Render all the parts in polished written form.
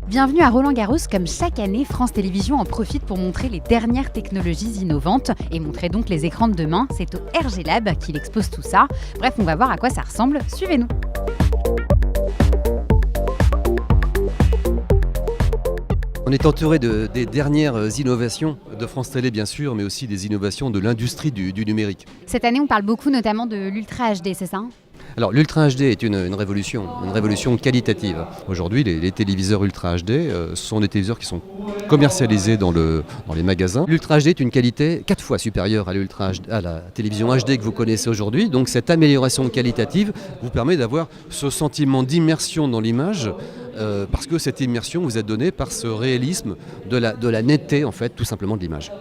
Bienvenue à Roland-Garros. Comme chaque année, France Télévisions en profite pour montrer les dernières technologies innovantes et montrer donc les écrans de demain. C'est au RG Lab qu'il expose tout ça. Bref, on va voir à quoi ça ressemble. Suivez-nous. On est entouré des dernières innovations de France Télé bien sûr, mais aussi des innovations de l'industrie du numérique. Cette année, on parle beaucoup notamment de l'Ultra HD, c'est ça ? Alors l'Ultra HD est une révolution qualitative. Aujourd'hui, les téléviseurs Ultra HD sont des téléviseurs qui sont commercialisés dans les magasins. L'Ultra HD est une qualité 4 fois supérieure à la télévision HD que vous connaissez aujourd'hui. Donc cette amélioration qualitative vous permet d'avoir ce sentiment d'immersion dans l'image parce que cette immersion vous est donnée par ce réalisme de la netteté en fait, tout simplement de l'image.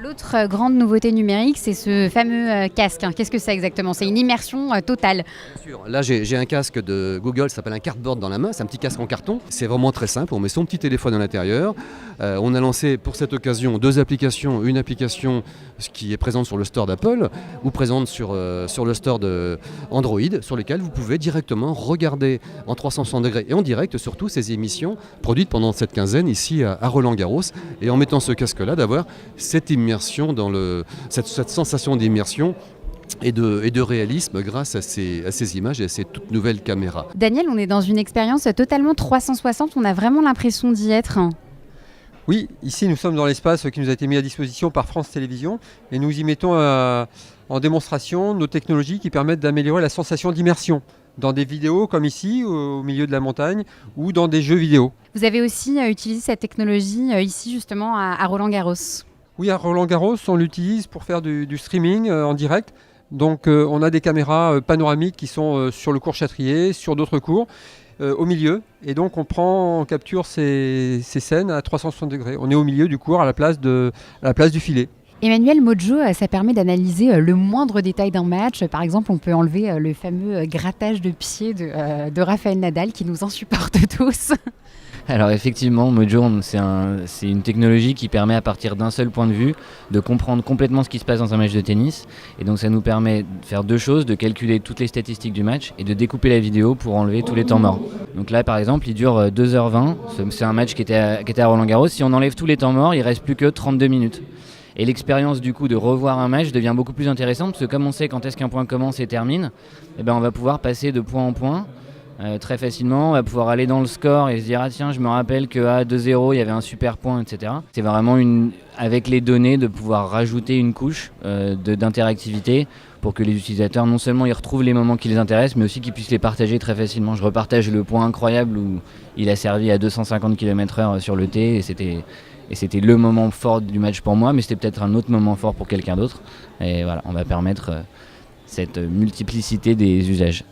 L'autre grande nouveauté numérique, c'est ce fameux casque. Qu'est-ce que c'est exactement ? C'est une immersion totale. Bien sûr. Là, j'ai un casque de Google, ça s'appelle un Cardboard dans la main. C'est un petit casque en carton. C'est vraiment très simple. On met son petit téléphone à l'intérieur. On a lancé pour cette occasion 2 applications. Une application qui est présente sur le store d'Apple ou présente sur le store d'Android, sur lesquels vous pouvez directement regarder en 360 degrés et en direct surtout ces émissions produites pendant cette quinzaine ici à Roland-Garros. Et en mettant ce casque-là, d'avoir cette immersion cette sensation d'immersion et de réalisme grâce à ces images et à ces toutes nouvelles caméras. Daniel, on est dans une expérience totalement 360, on a vraiment l'impression d'y être. Oui, ici nous sommes dans l'espace qui nous a été mis à disposition par France Télévisions et nous y mettons en démonstration nos technologies qui permettent d'améliorer la sensation d'immersion dans des vidéos comme ici, au milieu de la montagne, ou dans des jeux vidéo. Vous avez aussi utilisé cette technologie ici justement à Roland-Garros. Oui, à Roland-Garros, on l'utilise pour faire du streaming en direct. Donc on a des caméras panoramiques qui sont sur le court Châtrier, sur d'autres cours, au milieu. Et donc on capture ces scènes à 360 degrés. On est au milieu du cours, à la place du filet. Emmanuel Mojo, ça permet d'analyser le moindre détail d'un match. Par exemple, on peut enlever le fameux grattage de pied de Rafael Nadal qui nous insupporte tous. Alors effectivement, Mojo, c'est une technologie qui permet à partir d'un seul point de vue de comprendre complètement ce qui se passe dans un match de tennis. Et donc ça nous permet de faire 2 choses, de calculer toutes les statistiques du match et de découper la vidéo pour enlever tous les temps morts. Donc là par exemple, il dure 2h20, c'est un match qui était à Roland-Garros. Si on enlève tous les temps morts, il ne reste plus que 32 minutes. Et l'expérience du coup de revoir un match devient beaucoup plus intéressante parce que comme on sait quand est-ce qu'un point commence et termine, on va pouvoir passer de point en point. Très facilement, on va pouvoir aller dans le score et se dire ah tiens je me rappelle qu'à 2-0 il y avait un super point, etc. C'est vraiment avec les données de pouvoir rajouter une couche d'interactivité pour que les utilisateurs non seulement ils retrouvent les moments qui les intéressent mais aussi qu'ils puissent les partager très facilement. Je repartage le point incroyable où il a servi à 250 km/h sur le tee et c'était le moment fort du match pour moi mais c'était peut-être un autre moment fort pour quelqu'un d'autre. Et voilà, on va permettre cette multiplicité des usages.